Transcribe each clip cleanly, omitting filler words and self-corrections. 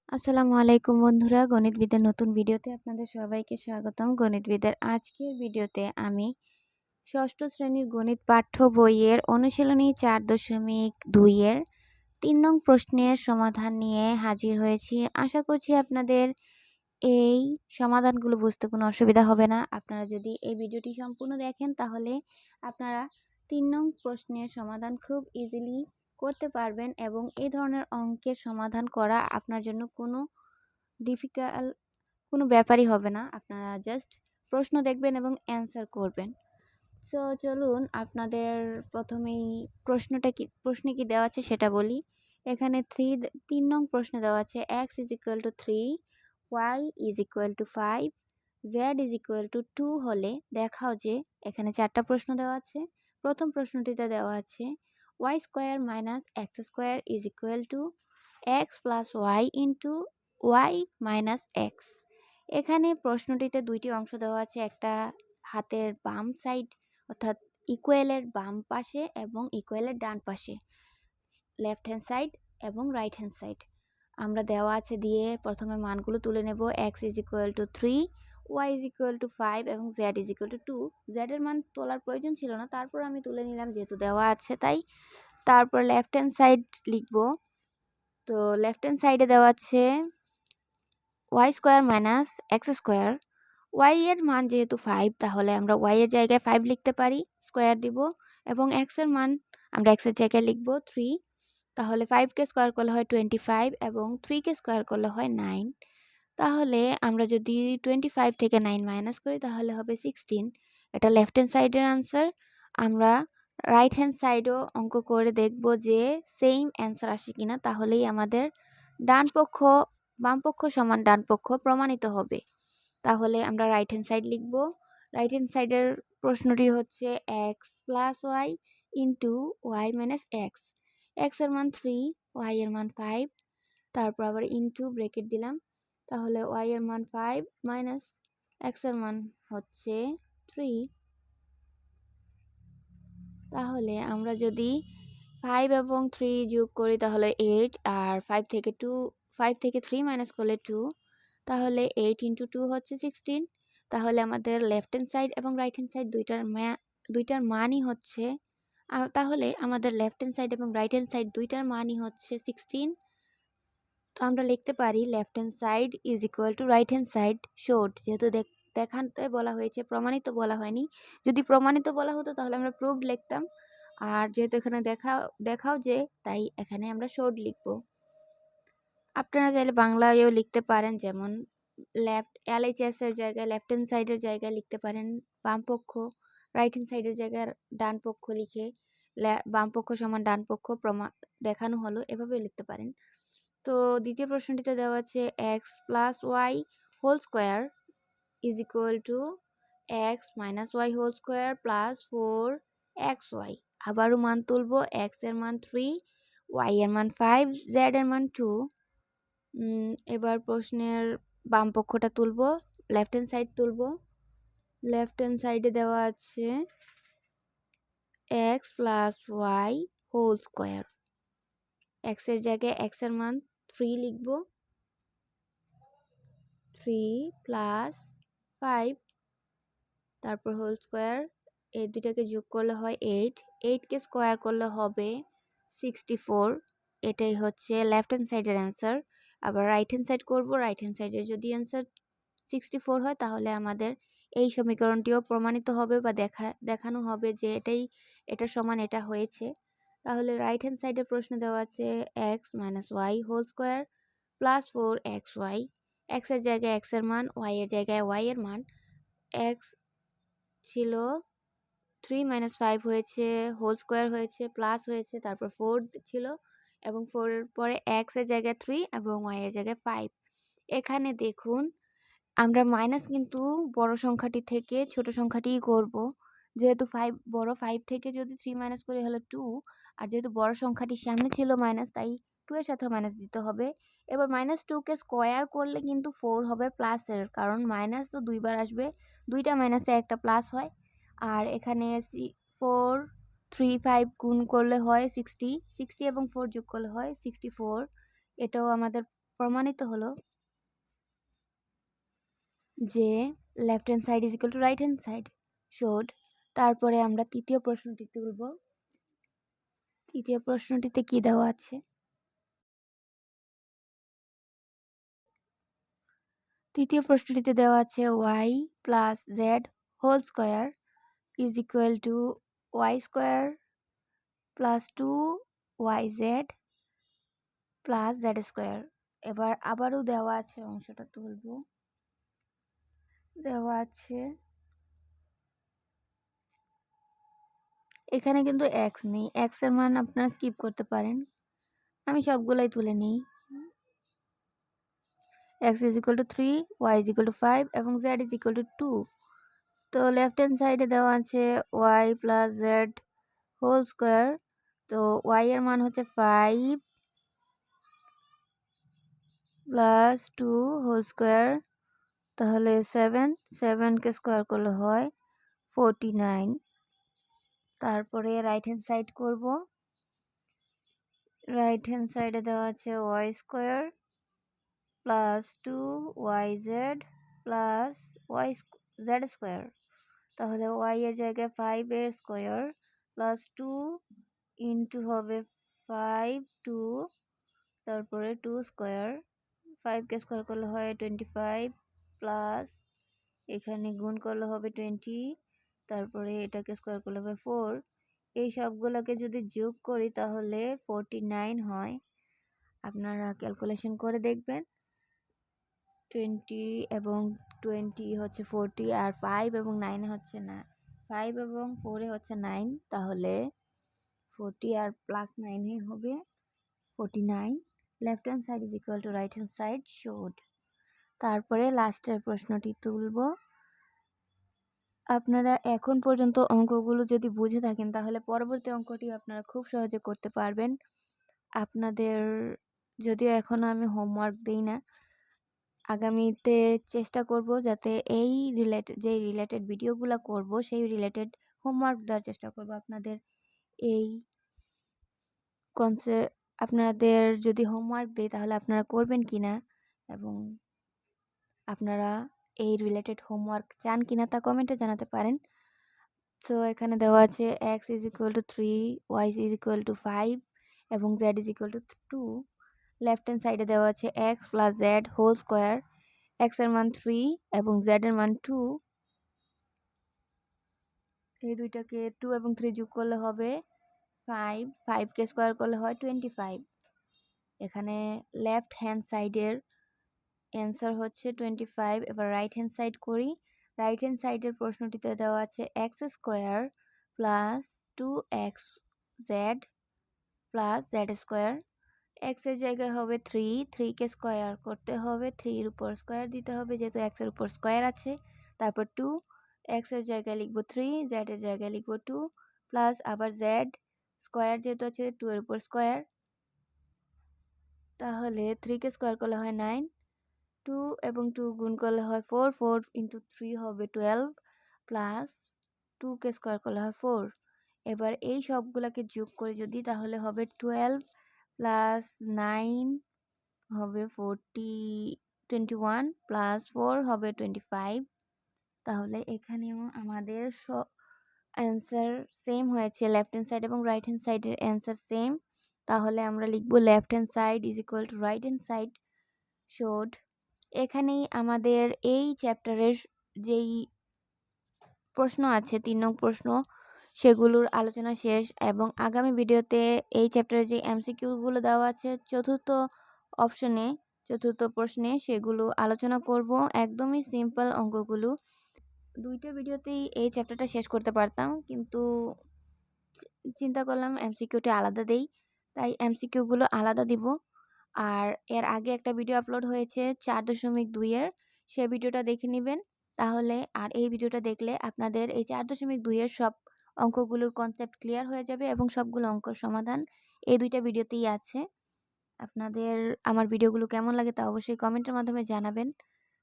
আসসালামু আলাইকুম বন্ধুরা, গণিতবিদের নতুন ভিডিওতে আপনাদের সবাইকে স্বাগতম। গণিতবিদের আজকের ভিডিওতে আমি ষষ্ঠ শ্রেণীর গণিত পাঠ্য বইয়ের অনুশীলনী 4.2 এর 3 নং প্রশ্নের সমাধান নিয়ে হাজির হয়েছি। আশা করছি আপনাদের এই সমাধানগুলো বুঝতে কোনো অসুবিধা হবে না। আপনারা যদি এই ভিডিওটি সম্পূর্ণ দেখেন তাহলে আপনারা 3 নং প্রশ্নের সমাধান খুব ইজিলি করতে পারবেন এবং এই ধরনের অঙ্কের সমাধান করা আপনার জন্য কোনো ব্যাপারই হবে না। আপনারা জাস্ট প্রশ্ন দেখবেন এবং অ্যান্সার করবেন। সো চলুন আপনাদের প্রথমেই প্রশ্নে কি দেওয়া আছে সেটা বলি। এখানে 3 নং প্রশ্ন দেওয়া আছে x = 3, y = 5, z = 2 হলে দেখাও যে এখানে 4টা প্রশ্ন দেওয়া আছে। প্রথম প্রশ্নটিতে দেওয়া আছে y² - x² = x + y y - x। এখানে প্রশ্নটিতে দুইটি অংশ দেওয়া আছে, একটা হাতের বাম সাইড অর্থাৎ ইকুয়ালের বাম পাশে এবং ইকুয়ালের ডান পাশে, লেফট হ্যান্ড সাইড এবং রাইট হ্যান্ড সাইড। আমরা দেওয়া আছে দিয়ে প্রথমে মানগুলো তুলে নেব। x = 3, y = 5 এবং z = 2। z এর মান তোলার প্রয়োজন ছিল না, তারপর আমি তুলে নিলাম যেহেতু দেওয়া আছে তাই। তারপর লেফট হ্যান্ড সাইড লিখব। তো লেফট হ্যান্ড সাইডে দেওয়া আছে y² - x²। y এর মান যেহেতু 5 তাহলে আমরা y এর জায়গায় 5 লিখতে পারি, স্কোয়ার দিব এবং x এর মান আমরা x এর জায়গায় লিখব 3। তাহলে 5 কে স্কোয়ার করলে হয় 25 এবং 3 কে স্কোয়ার করলে হয় 9। তাহলে আমরা যদি 25 থেকে 9 মাইনাস করি তাহলে হবে 16। এটা লেফট হ্যান্ড সাইডের আনসার। আমরা রাইট হ্যান্ড সাইডও অঙ্ক করে দেখব যে সেম অ্যান্সার আসে কিনা, তাহলেই আমাদের বাম পক্ষ সমান ডান পক্ষ প্রমাণিত হবে। তাহলে আমরা রাইট হ্যান্ড সাইড লিখব। রাইট হ্যান্ড সাইডের প্রশ্নটি হচ্ছে x + y y - x। x এর মান 3, y এর মান 5, তারপর আবার ইনটু ব্র্যাকেট দিলাম। তাহলে y এর মান 5 মাইনাস x এর মান হচ্ছে 3। তাহলে আমরা যদি 5 এবং 3 যোগ করি তাহলে 8, আর 5 থেকে 3 মাইনাস করলে 2, তাহলে 8 × 2 হচ্ছে 16। তাহলে আমাদের লেফট হ্যান্ড সাইড এবং রাইট হ্যান্ড সাইড দুইটার মানই হচ্ছে তাহলে আমাদের লেফট হ্যান্ড সাইড এবং রাইট হ্যান্ড সাইড দুইটার মানই হচ্ছে 16। তো আমরা লিখতে পারি left hand side = right hand side showed. যেহেতু দেখাতে বলা হয়েছে, প্রমাণিত বলা হয়নি। যদি প্রমাণিত বলা হতো তাহলে আমরা প্রুভড লিখতাম, আর যেহেতু এখানে দেখাও যে, তাই এখানে আমরা শোড লিখব। আপনারা চাইলে বাংলায়ও লিখতে পারেন, যেমন LHS এর জায়গায় লেফট হ্যান্ড সাইডের জায়গায় লিখতে পারেন বাম পক্ষ, রাইট হ্যান্ড সাইডের জায়গায় ডান পক্ষ লিখে বাম পক্ষ সমান ডান পক্ষ দেখানো হলো, এভাবেও লিখতে পারেন। তো দ্বিতীয় প্রশ্নটিতে দেওয়া আছে x + y² = x - y² + 4xy। আবারও মান তুলব। x এর মান 3, y এর মান 5, z এর মান 2। এবার প্রশ্নের বাম পক্ষটা তুলব, লেফট হ্যান্ড সাইড তুলব। লেফট হ্যান্ড সাইডে দেওয়া আছে x + y²। x এর জায়গায় x এর মান 3 লিখব, 3 + 5, তারপর হোল স্কোয়ার। এই দুটাকে যোগ করলে হয় 8, 8 কে স্কোয়ার করলে হবে 64। এটাই হচ্ছে লেফট হ্যান্ড সাইডের অ্যান্সার। আবার রাইট হ্যান্ড সাইড করব। রাইট হ্যান্ড সাইডের যদি অ্যান্সার 64 হয় তাহলে আমাদের এই সমীকরণটিও প্রমাণিত হবে বা দেখানো হবে যে এটার সমান এটা হয়েছে। তাহলে রাইট হ্যান্ড সাইডের প্রশ্ন দেওয়া আছে x - y² + 4xy। x এর জায়গায় x এর মান, y এর জায়গায় y এর মান। x ছিল 3 - 5 হয়েছে, হোল স্কোয়ার হয়েছে, প্লাস হয়েছে, তারপর 4 ছিল এবং 4 এর পরে x এর জায়গায় 3 এবং y এর জায়গায় 5। এখানে দেখুন আমরা মাইনাস কিন্তু বড় সংখ্যাটি থেকে ছোট সংখ্যাটিই করব। যেহেতু 5 থেকে যদি 3 মাইনাস করি হলো 2, আর যেহেতু বড় সংখ্যাটির সামনে ছিল মাইনাস তাই 2 এর সাথেও মাইনাস দিতে হবে। এবার -2 কে স্কোয়ার করলে কিন্তু 4 হবে প্লাসের, কারণ মাইনাস তো দুইবার আসবে, দুইটা মাইনাসে একটা প্লাস হয়। আর এখানে 4, 3, 5 গুণ করলে হয় 60, 60 এবং 4 যোগ করলে হয় 64। এটাও আমাদের প্রমাণিত হলো যে left hand side is equal two right hand side showed. তারপরে আমরা তৃতীয় প্রশ্নটি তুলব। তৃতীয় প্রশ্নটিতে কি দেওয়া আছে? তৃতীয় প্রশ্নটিতে দেওয়া আছে y plus z whole square is equal to y square plus 2yz plus z square. এবার আবারও দেওয়া আছে, অংশটা তুলব। দেওয়া আছে এখানে কিন্তু এক্স নেই, এক্স এর মান আপনারা স্কিপ করতে পারেন, আমি সবগুলাই তুলে নিই। x is equal to 3, y is equal to 5 এবং z ইজ ইকুয়াল টু 2। তো লেফট হ্যান্ড সাইডে দেওয়া আছে y plus z whole square. তো y এর মান হচ্ছে 5 প্লাস 2 হোল স্কোয়ার, তাহলে 7কে স্কোয়ার করলে হয় 49। তারপরে রাইট হ্যান্ড সাইড করব। রাইট হ্যান্ড সাইডে দেওয়া আছে y square plus 2yz plus z square. তাহলে y এর জায়গায় 5 এর স্কোয়ার প্লাস 2 ইন্টু হবে 5 2, তারপরে 2 স্কোয়ার, 5কে স্কোয়ার করলে হয় 25 প্লাস এখানে গুণ করলে হবে 20, তারপরে এটাকে স্কোয়ার করলে হবে 4। এই সবগুলোকে যদি যোগ করি তাহলে 49 হয়। আপনারা ক্যালকুলেশন করে দেখবেন। 20 এবং 20 হচ্ছে 40, আর 5 এবং 9 হচ্ছে না, 5 এবং 4 হচ্ছে 9, তাহলে 40 আর প্লাস 9 হবে 49। Left hand side is equal two right hand side showed. তারপরে লাস্টের প্রশ্নটি তুলব। আপনারা এখন পর্যন্ত অঙ্কগুলো যদি বুঝে থাকেন তাহলে পরবর্তী অঙ্কটি আপনারা খুব সহজে করতে পারবেন। আপনাদের যদিও এখনও আমি হোমওয়ার্ক দিই না, আগামীতে চেষ্টা করব যাতে এই রিলেটেড ভিডিওগুলো করব সেই রিলেটেড হোমওয়ার্ক দেওয়ার চেষ্টা করব আপনাদের। এই আপনাদের যদি হোমওয়ার্ক দিই তাহলে আপনারা করবেন কিনা এবং আপনারা এই রিলেটেড হোমওয়ার্ক চান কিনা তা কমেন্টে জানাতে পারেন। সো এখানে দেওয়া আছে x is equal to 3, y is equal to 5 এবং z is equal to 2। Left hand সাইডে দেওয়া আছে x plus z whole square, x এর মান 3 এবং z এর মান 2। এই দুইটাকে 2 এবং 3 যোগ করলে হবে 5, 5কে স্কোয়ার করলে হয় 25। এখানে লেফট হ্যান্ড সাইডের অ্যান্সার হচ্ছে 25। এবার রাইট হ্যান্ড সাইড করি। রাইট হ্যান্ড সাইডের প্রশ্নটিতে দেওয়া আছে x square plus 2xz plus z square. এক্সের জায়গায় হবে 3, 3কে স্কোয়ার করতে হবে, 3-এর উপর স্কোয়ার দিতে হবে যেহেতু এক্সের উপর স্কোয়ার আছে। তারপর 2, এক্সের জায়গায় লিখবো 3, জেডের জায়গায় লিখবো 2 প্লাস আবার জেড স্কোয়ার যেহেতু আছে 2-এর উপর স্কোয়ার, তাহলে 3কে স্কোয়ার করলে হয় 9, 2 এবং 2 গুণ করলে হয় 4, 4 ইন্টু 3 হবে 12 প্লাস 2কে স্কোয়ার করলে হয় 4। এবার এই সবগুলোকে যোগ করে যদি তাহলে হবে 12 প্লাস 9 হবে 21 প্লাস 4 হবে 25। তাহলে এখানেও আমাদের অ্যান্সার সেম হয়েছে, লেফট হ্যান্ড সাইড এবং রাইট হ্যান্ড সাইডের অ্যান্সার সেম। তাহলে আমরা লিখব left hand side is equal two right hand side showed. এখানেই আমাদের এই চ্যাপ্টারের যেই প্রশ্ন আছে 3 নং প্রশ্ন সেগুলোর আলোচনা শেষ, এবং আগামী ভিডিওতে এই চ্যাপ্টারে যে এমসিকিউগুলো দেওয়া আছে চতুর্থ প্রশ্নে সেগুলো আলোচনা করব। একদমই সিম্পল অঙ্কগুলো, দুইটা ভিডিওতেই এই চ্যাপ্টারটা শেষ করতে পারতাম, কিন্তু চিন্তা করলাম এমসিকিউটা আলাদা দেই, তাই এমসিকিউগুলো আলাদা দিব। আর এর আগে একটা ভিডিও আপলোড হয়েছে 4.2 সে ভিডিওটা দেখে নেবেন তাহলে, আর এই ভিডিওটা দেখলে আপনাদের এই 4.2 সব অঙ্কগুলোর কনসেপ্ট ক্লিয়ার হয়ে যাবে এবং সবগুলো অঙ্কর সমাধান এই দুইটা ভিডিওতেই আছে। আপনাদের আমার ভিডিওগুলো কেমন লাগে তা অবশ্যই কমেন্টের মাধ্যমে জানাবেন।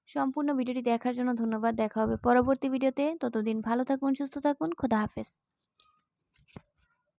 সম্পূর্ণ ভিডিওটি দেখার জন্য ধন্যবাদ। দেখা হবে পরবর্তী ভিডিওতে, ততদিন ভালো থাকুন, সুস্থ থাকুন, খোদা হাফেজ।